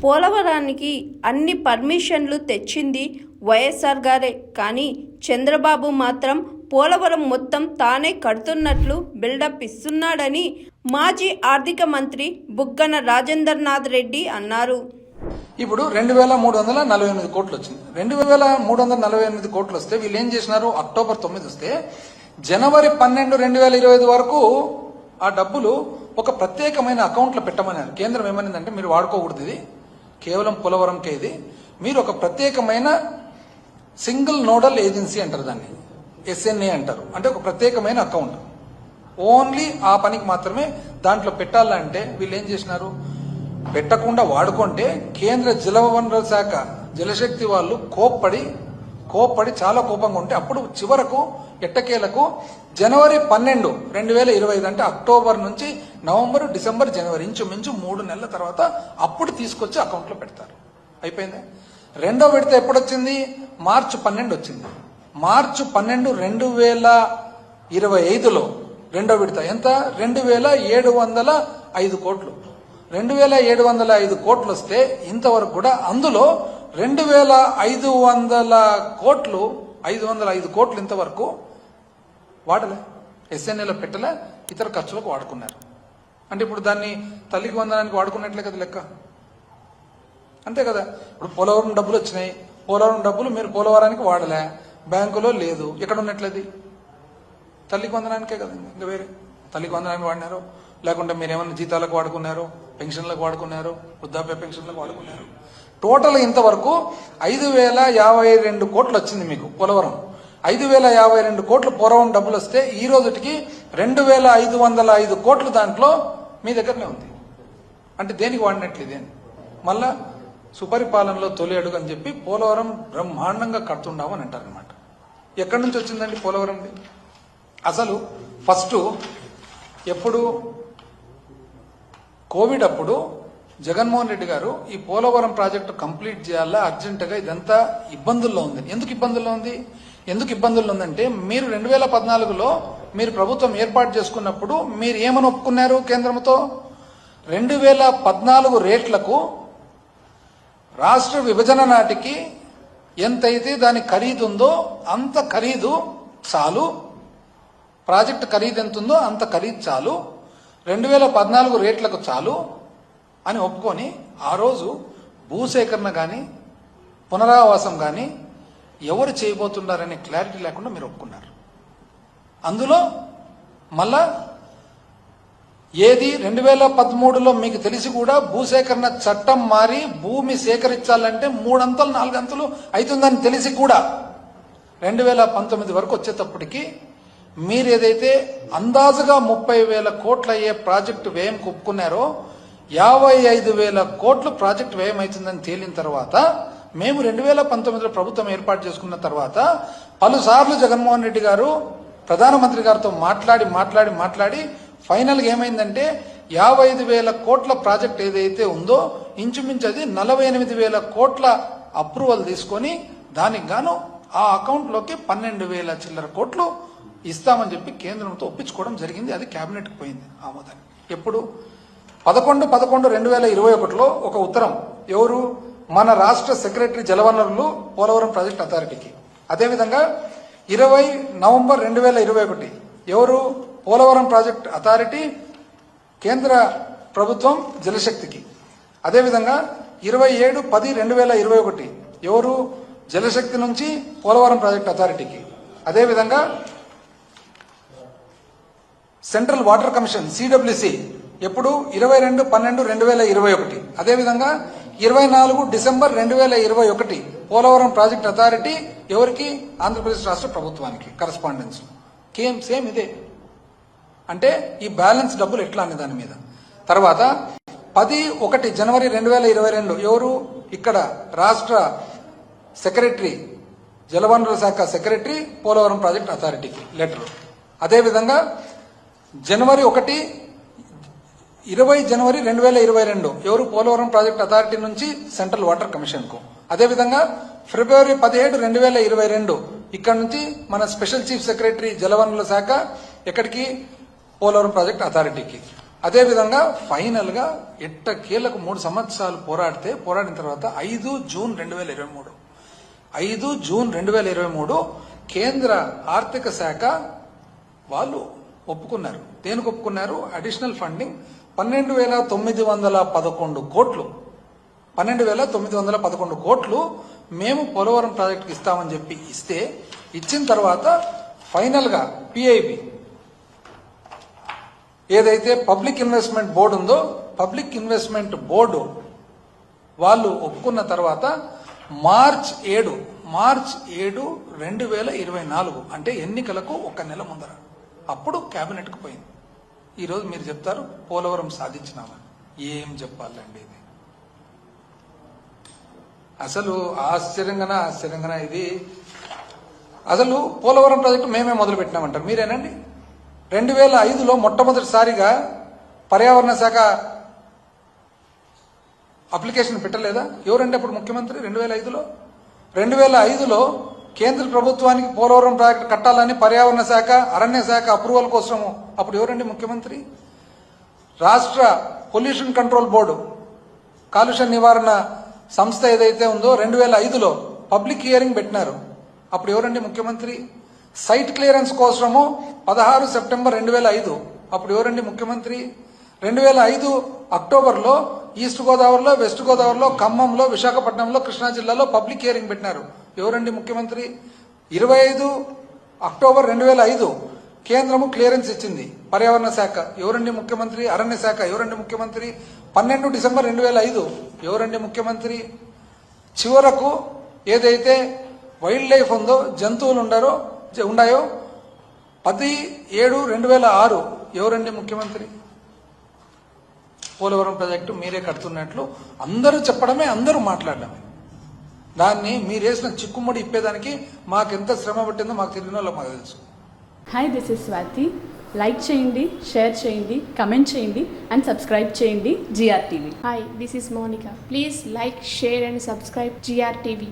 పోలవరానికి అన్ని పర్మిషన్లు తెచ్చింది వైఎస్ఆర్ గారే. కానీ చంద్రబాబు మాత్రం పోలవరం మొత్తం తానే కడుతున్నట్లు బిల్డప్ ఇస్తున్నాడని మాజీ ఆర్థిక మంత్రి బుగ్గన రాజేంద్రనాథ్ రెడ్డి అన్నారు. ఇప్పుడు 2348 కోట్లు వచ్చింది. 2348 కోట్లు వస్తే వీళ్ళు ఏం చేసినారు? అక్టోబర్ 9 వస్తే జనవరి 12, 2025 వరకు ఆ డబ్బులు ఒక ప్రత్యేకమైన అకౌంట్లో పెట్టమన్నారు. కేంద్రం ఏమనిందంటే మీరు వాడుకోకూడదు, ఇది కేవలం పోలవరంకే, ఇది మీరు ఒక ప్రత్యేకమైన సింగిల్ నోడల్ ఏజెన్సీ అంటారు, దాన్ని SNA అంటారు. అంటే ఒక ప్రత్యేకమైన అకౌంట్ ఓన్లీ ఆ పనికి మాత్రమే దాంట్లో పెట్టాలంటే వీళ్ళు ఏం చేసినారు? పెట్టకుండా వాడుకుంటే కేంద్ర జలవనరుల శాఖ జలశక్తి వాళ్ళు కోప్పడి చాలా కోపంగా ఉంటే అప్పుడు చివరకు ఎట్టకేలకు జనవరి 12, 2025 అంటే అక్టోబర్ నుంచి నవంబర్, డిసెంబర్, జనవరి ఇంచుమించు 3 నెలల తర్వాత అప్పుడు తీసుకొచ్చి అకౌంట్లో పెడతారు. అయిపోయింది. రెండో విడత ఎప్పుడు వచ్చింది? మార్చి 12 వచ్చింది. మార్చి 12, 2025లో రెండో విడత ఎంత? 2705 కోట్లు. 2705 కోట్లు వస్తే ఇంతవరకు కూడా అందులో 505 కోట్లు ఇంతవరకు వాడలే, SNAలో పెట్టలే, ఇతర ఖర్చులకు వాడుకున్నారు. అంటే ఇప్పుడు దాన్ని తల్లికి వందనానికి వాడుకున్నట్లే కదా లెక్క, అంతే కదా. ఇప్పుడు పోలవరం డబ్బులు వచ్చినాయి, పోలవరం డబ్బులు మీరు పోలవరానికి వాడలే, బ్యాంకులో లేదు, ఎక్కడ ఉన్నట్లది? తల్లికి వందనానికే కదా. ఇంకా వేరే తల్లికి వందనానికి వాడినారు, లేకుంటే మీరేమన్నా జీతాలకు వాడుకున్నారు, పెన్షన్లకు వాడుకున్నారు, వృద్ధాప్య పెన్షన్లకు వాడుకున్నారు. టోటల్ ఇంతవరకు 5052 కోట్లు వచ్చింది మీకు పోలవరం. 5052 కోట్లు పోలవరం డబ్బులు వస్తే ఈ రోజుకి 2505 కోట్లు దాంట్లో మీ దగ్గరనే ఉంది. అంటే దేనికి వాడినట్లు ఇదేని? మళ్ళా సుపరిపాలనలో తొలి అడుగు అని చెప్పి పోలవరం బ్రహ్మాండంగా కడుతున్నాము అని అంటారనమాట. ఎక్కడి నుంచి వచ్చిందండి పోలవరంది? అసలు ఫస్ట్ ఎప్పుడు కోవిడ్ అప్పుడు జగన్మోహన్ రెడ్డి గారు ఈ పోలవరం ప్రాజెక్టు కంప్లీట్ చేయాలా అర్జెంటుగా, ఇదంతా ఇబ్బందుల్లో ఉంది. ఎందుకు ఇబ్బందుల్లో ఉందంటే మీరు 2014లో మీరు ప్రభుత్వం ఏర్పాటు చేసుకున్నప్పుడు మీరు ఏమని ఒప్పుకున్నారు కేంద్రంతో? 2014 రేట్లకు రాష్ట్ర విభజన నాటికి ఎంతైతే దాని ఖరీదు ఉందో అంత ఖరీదు చాలు, ప్రాజెక్టు ఖరీదు ఎంత ఉందో అంత ఖరీదు చాలు, 2014 రేట్లకు చాలు అని ఒప్పుకొని ఆ రోజు భూసేకరణ కానీ పునరావాసం కానీ ఎవరు చేయబోతున్నారనే క్లారిటీ లేకుండా మీరు ఒప్పుకున్నారు. అందులో మళ్ళా ఏది 2013లో మీకు తెలిసి కూడా భూసేకరణ చట్టం మారి భూమి సేకరించాలంటే 3 అంతలు 4 అంతలు అవుతుందని తెలిసి కూడా 2019 వరకు వచ్చేటప్పటికి మీరు ఏదైతే అందాజుగా 30,000 కోట్లు అయ్యే ప్రాజెక్టు వ్యయం ఒప్పుకున్నారో 55,000 కోట్లు ప్రాజెక్టు వ్యయం అవుతుందని తేలిన తర్వాత మేము 2019లో ప్రభుత్వం ఏర్పాటు చేసుకున్న తర్వాత పలుసార్లు జగన్మోహన్ రెడ్డి గారు ప్రధానమంత్రి గారితో మాట్లాడి ఫైనల్గా ఏమైందంటే 55,000 కోట్ల ప్రాజెక్ట్ ఏదైతే ఉందో ఇంచుమించు అది 48,000 కోట్ల అప్రూవల్ తీసుకొని దానికి గాను ఆ అకౌంట్లోకి 12,000 చిల్లర కోట్లు ఇస్తామని చెప్పి కేంద్రంతో ఒప్పించుకోవడం జరిగింది. అది కేబినెట్కి పోయింది ఆమోదాన్ని. ఎప్పుడు? 11/11/2021లో ఒక ఉత్తరం ఎవరు? మన రాష్ట్ర సెక్రటరీ జలవనరులు పోలవరం ప్రాజెక్ట్ అథారిటీకి. అదేవిధంగా 20 నవంబర్ 2021 ఎవరు? పోలవరం ప్రాజెక్ట్ అథారిటీ కేంద్ర ప్రభుత్వం జలశక్తికి. అదేవిధంగా 27/10/2021 ఎవరు? జలశక్తి నుంచి పోలవరం ప్రాజెక్ట్ అథారిటీకి. అదేవిధంగా సెంట్రల్ వాటర్ కమిషన్ CWC ఎప్పుడు? 22/12/2021. అదేవిధంగా 24 డిసెంబర్ 2021 పోలవరం ప్రాజెక్ట్ అథారిటీ ఎవరికి? ఆంధ్రప్రదేశ్ రాష్ట్ర ప్రభుత్వానికి కరస్పాండెన్స్ సేమ్ ఇదే. అంటే ఈ బ్యాలెన్స్ డబ్బులు ఎట్లా అనే దాని మీద. తర్వాత 10/1 జనవరి 2022 ఎవరు? ఇక్కడ రాష్ట్ర సెక్రటరీ జలవనరుల శాఖ సెక్రటరీ పోలవరం ప్రాజెక్ట్ అథారిటీకి లెటర్. అదేవిధంగా 20 జనవరి 2022 ఎవరు? పోలవరం ప్రాజెక్ట్ అథారిటీ నుంచి సెంట్రల్ వాటర్ కమిషన్ కు. అదేవిధంగా ఫిబ్రవరి 17, 2022 ఇక్కడ నుంచి మన స్పెషల్ చీఫ్ సెక్రటరీ జలవనరుల శాఖ ఎక్కడికి? పోలవరం ప్రాజెక్ట్ అథారిటీకి. అదేవిధంగా ఫైనల్గా ఎట్టకేలకు 3 సంవత్సరాలు పోరాడిన తర్వాత 5 జూన్ 2023 కేంద్ర ఆర్థిక శాఖ వాళ్ళు ఒప్పుకున్నారు. దేనికి ఒప్పుకున్నారు? అడిషనల్ ఫండింగ్ 12,911 కోట్లు 12,911 కోట్లు మేము పోలవరం ప్రాజెక్టుకి ఇస్తామని చెప్పి ఇచ్చిన తర్వాత ఫైనల్ గా పిఐబి ఏదైతే పబ్లిక్ ఇన్వెస్ట్మెంట్ బోర్డు ఉందో పబ్లిక్ ఇన్వెస్ట్మెంట్ బోర్డు వాళ్ళు ఒప్పుకున్న తర్వాత మార్చ్ 7, 2024 అంటే ఎన్నికలకు 1 నెల ముందర అప్పుడు కేబినెట్ కు పోయింది. ఈరోజు మీరు చెప్తారు పోలవరం సాధించినామని. ఏం చెప్పాలండి ఇది? అసలు ఆశ్చర్యంగా ఇది. అసలు పోలవరం ప్రాజెక్టు మేమే మొదలు పెట్టినామంటారు. మీరేనండి 2005లో మొట్టమొదటిసారిగా పర్యావరణ శాఖ అప్లికేషన్ పెట్టలేదా? ఎవరండి అప్పుడు ముఖ్యమంత్రి? 2005లో కేంద్ర ప్రభుత్వానికి పోలవరం ప్రాజెక్టు కట్టాలని పర్యావరణ శాఖ అరణ్య శాఖ అప్రూవల్ కోసము అప్పుడు ఎవరండి ముఖ్యమంత్రి? రాష్ట్ర పొల్యూషన్ కంట్రోల్ బోర్డు కాలుష్య నివారణ సంస్థ ఏదైతే ఉందో 2005లో పబ్లిక్ హియరింగ్ పెట్టినారు. అప్పుడు ఎవరండి ముఖ్యమంత్రి? సైట్ క్లియరెన్స్ కోసము 16 సెప్టెంబర్ 2005 అప్పుడు ఎవరండి ముఖ్యమంత్రి? 2005 అక్టోబర్లో ఈస్ట్ గోదావరిలో, వెస్ట్ గోదావరిలో, ఖమ్మంలో, విశాఖపట్నంలో, కృష్ణా జిల్లాలో పబ్లిక్ హియరింగ్ పెట్టినారు. ఎవరండి ముఖ్యమంత్రి? 25 అక్టోబర్ 2005 కేంద్రము క్లియరెన్స్ ఇచ్చింది పర్యావరణ శాఖ. ఎవరండి ముఖ్యమంత్రి? అరణ్య శాఖ. ఎవరండి ముఖ్యమంత్రి? 12 డిసెంబర్ 2005 ఎవరండి ముఖ్యమంత్రి? చివరకు ఏదైతే వైల్డ్ లైఫ్ ఉందో, జంతువులు ఉన్నాయో 10/7/2006 ఎవరండి ముఖ్యమంత్రి? పోలవరం ప్రాజెక్టు మీరే కడుతున్నట్లు అందరూ చెప్పడమే, అందరూ మాట్లాడడమే. దాన్ని మీరేసిన చిక్కుముడి ఇప్పేదానికి మాకెంత శ్రమ పట్టిందో మాకు తెలియని వాళ్ళకి మాకు తెలుసు. Hi, this is Swathi. Like చేయండి, షేర్ చేయండి, కమెంట్ చేయండి అండ్ సబ్స్క్రైబ్ చేయండి GRTV. Hi, this is Monica. Please like, share and subscribe GRTV.